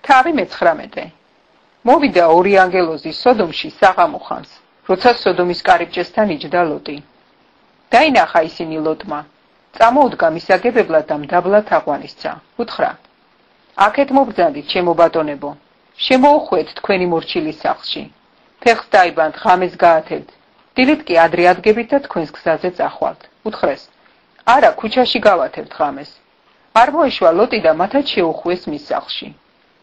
თავი მე-19. მოვიდა ორი ანგელოზი სოდომში საღამო ხანს, როცა სოდომის კარიბჭესთან იჯდა ლოტი. დაინახა ისინი ლოტმა. წამოუდგა მისაგებებლად და მდაბლად აყვანისცა. უთხრა: აქეთ მობრძანდით, ჩემო ბატონებო, შემოუხვეთ თქვენი მორჩილის სახლში. ფეხს დაიბანთ, ღამეს გაათევთ. დილით კი ადრე ადგებით და თქვენს გზაზე წახვალთ. უთხრეს: არა, ქუჩაში გავათევთ ღამეს. არ მოეშვა ლოტი და მათაც შეუხვეს მის სახლში.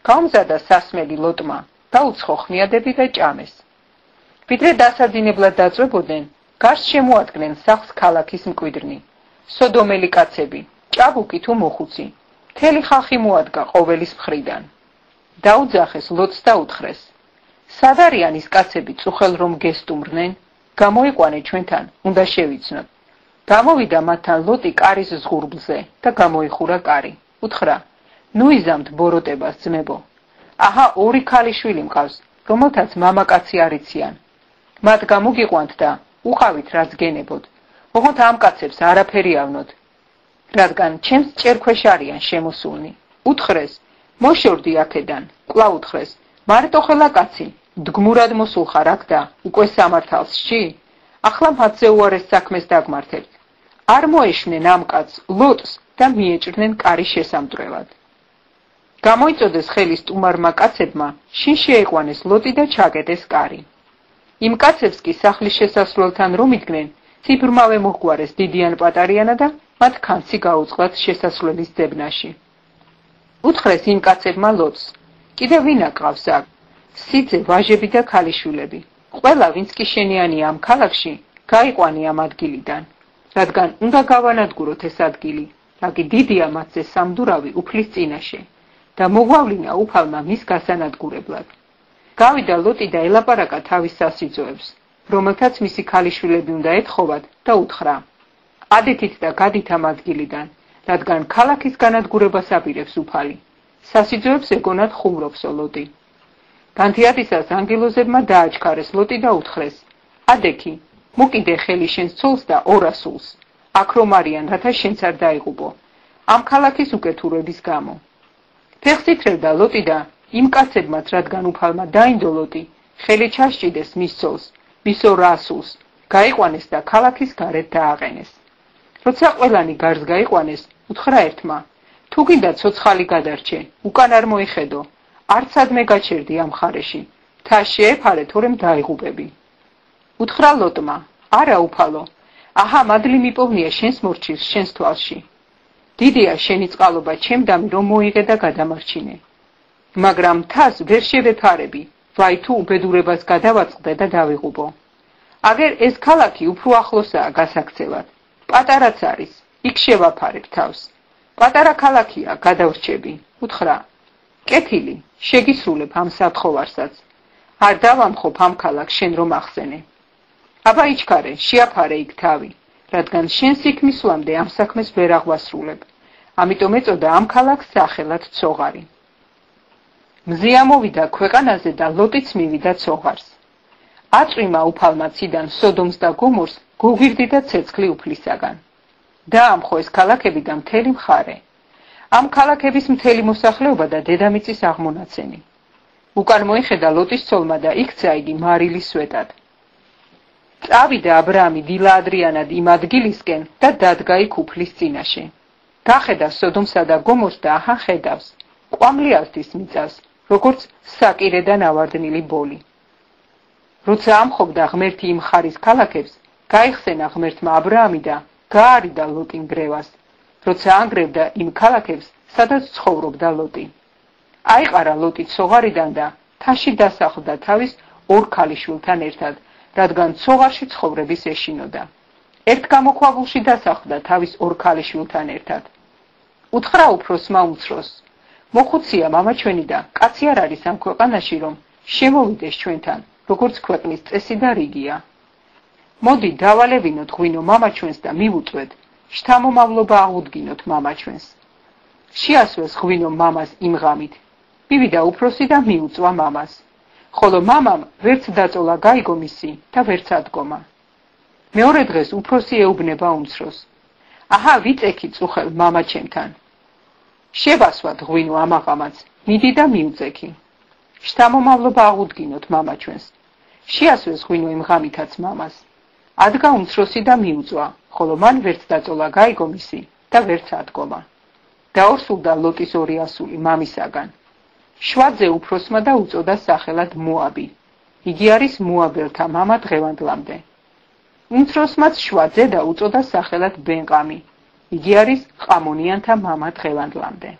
გაუმზადა სასმელი ლოტმა და უცხო ხმიადები და ჭამეს. ვიდრე დასაძინებლად დაწვებოდნენ, გარს შემოადგნენ სახლს ქალაქის მკვიდრნი, სოდომელი კაცები, ჭაბუკი თუ მოხუცი. მთელი ხალხი მოადგა ყოველის მხრიდან. დაუძახეს ლოტს და უთხრეს: სად არიან ის კაცები წუხელ რომ გესტუმრნენ? გამოიყვანე ჩვენთან, უნდა შევიცნოთ. გამოვიდა მათთან ლოტი კარის ზღურბლზე და გამოიხურა კარი. უთხრა: ნუ იზამთ ბოროტებას, ძმებო. აჰა, ორი ქალიშვილი მყავს, რომელთაც მამაკაცი არ იციან. მათ გამოგიყვანთ და უყავით რაც გენებოდ. ოღონდ ამ კაცებს არაფერი ავნოთ, რადგან ჩემს ჭერქვეშ არიან შემოსულნი. უთხრეს: მოშორდი აქედან. კვლავ უთხრეს: მარტო ხელა კაცი, დგმურად მოსულ ხარ აქ და უკვე სამართალსში? ახლა მათზე უარეს საქმეს დაგმართებთ. არ მოეშვნენ ამ კაცს ლოტს და მიეჭრნენ კარის შესამტვრევად. გამოიწოდეს ხელი სტუმარმა კაცებმა, შინ შეეყვანეს ლოტი და ჩაკეტეს კარი. იმ კაცებს კი სახლის შესასვლელთან რომ იდგნენ, ციბრმავე მოჰგვარეს დიდიან პატარიანა და მათ ქანცი გაუწყლათ შესასვლელის ძებნაში. უთხრეს იმ კაცებმა ლოტს: კიდევ ვინა გყავს აქ? სიძე, ვაჟები და ქალიშვილები. ყველა, ვინც კი შენიანია ამ ქალაქში, გაიყვანი ამ ადგილიდან, რადგან უნდა გავანადგუროთ ეს ადგილი, რაკი დიდია მათზე სამდურავი უფლის წინაშე და მოგვავლინა უფალმა მის გასანადგურებლად. გავიდა ლოტი და ელაპარაკა თავის სასიძოებს, რომელთაც მისი ქალიშვილები უნდა ეთხოვათ და უთხრა: ადეთით და გადით ამ ადგილიდან, რადგან ქალაქის განადგურებას აპირებს უფალი. სასიძოებს ეგონად ხუმრობსო ლოტი. განთიადისას ანგელოზებმა დააჩქარეს ლოტი და უთხრეს: ადექი, მოკიდე ხელი შენს ცოლს და ორასულს. აქ რომ არიან, რათა შენც არ დაიღუპო. ამ ქალაქის უკეთურების გამო. ფეხს ითრევდა ლოტი და იმ კაცებმაც, რადგან უფალმა დაინდო ლოტი, ხელი ჩასჭიდეს მის ცოლს, მის ორასულს, გაიყვანეს და ქალაქის გარეთ დააყენეს. როცა ყველანი გარს გაიყვანეს, უთხრა ერთმა: თუ გინდა ცოცხალი გადარჩე, უკან არ მოიხედო, არც სადმე გაჩერდი ამ ხარეში, მთა შეეფარე, თორემ დაიღუპები. უთხრა ლოტმა: არა უფალო, აჰა, მადლი მიპოვნია შენს მორჩილს შენს თვალში. დიდია შენი წყალობა ჩემდამი რომ მოიღე და გადამარჩინე. მაგრამ მთას ვერ შევეფარები, ვაი თუ უბედურებას გადავაწყდე და დავიღუპო. აგერ ეს ქალაქი უფრო ახლოსაა გასაქცევად. პატარაც არის, იქ შევაფარებ თავს. პატარა ქალაქია, გადავრჩები. უთხრა: კეთილი, შეგისრულებ ამ სათხოვარსაც. არ დავამხობ ამ ქალაქს შენ რომ ახსენე. აბა იჩქარე, შეაფარე იქ თავი, რადგან შენს იქ მისვლამდე ამ საქმეს ვერ აღვასრულებ. ამიტომ ეწოდა ამ ქალაქს სახელად ცოღარი. მზია მოვიდა ქვეყანაზე და ლოტიც მივიდა ცოღარს. აწვიმა უფალმა ციდან სოდომს და გომორს გოგვირდი და ცეცხლი უფლისაგან. დაამხო ეს ქალაქები და მთელი მხარე. ამ ქალაქების მთელი მოსახლეობა და დედამიწის აღმონაცენი. უკან მოიხედა ლოტის ცოლმა და იქცა იგი მარილის სვეტად. წავიდა აბრაამი დილა ადრიანად იმ ადგილისკენ და დადგა იქ უფლის წინაშე. გახედა სოდომსა და გომორს და აჰა ხედავს, ყვამლიალთის მიწას, როგორც საკირედან ავარდნილი ბოლი. როცა ამხობდა ღმერთი იმ ხარის ქალაქებს, გაიხსენა ღმერთმა აბრაამი და გაარიდა ლოტი ნგრევას, როცა ანგრევდა იმ ქალაქებს, სადაც ცხოვრობდა ლოტი. აიყარა ლოტი ცოღარიდან და მთაში დასახლდა თავის ორ ქალიშვილთან ერთად, რადგან ცოღარში ცხოვრების ეშინოდა. ერთ გამოქვაბულში დასახლდა თავის ორ ქალიშვილთან ერთად. უთხრა უფროსმა უმცროს: მოხუცია მამა ჩვენი და კაცი არ არის ამ ქვეყანაში, რომ შემოვიდეს ჩვენთან, როგორც ქვეყნის წესი და რიგია. მოდი დავალევინოთ ღვინო მამა ჩვენს და მივუწვეთ, შთამომავლობა აღუდგინოთ მამა ჩვენს. შეასვეს ღვინო მამას იმ ღამით. მივიდა უფროსი და მიუწვა მამას. ხოლო მამამ ვერც დაწოლა გაიგო მისი და ვერც ადგომა. მეორე დღეს უფროსი ეუბნება უმცროს: აჰა, ვიწექი წუხელ მამა ჩემთან. შევასვათ ღვინო ამაღამაც, მიდი და მიუწექი. შთამომავლობა აღუდგინოთ მამა ჩვენს. შეასვეს ღვინო იმ ღამითაც მამას. ადგა უმცროსი და მიუწვა, ხოლო მან ვერც დაწოლა გაიგო მისი და ვერც ადგომა. დაორსულდა ლოტის 2 ასული მამისაგან. შვადზე უფროსმა და უწოდა სახელად მოაბი. იგი არის მოაბელთა მამა დღევანდლამდე. უმცროსმაც შვადზე და უწოდა სახელად ბენყამი. იგი არის ყამონიანთა მამა დღევანდლამდე.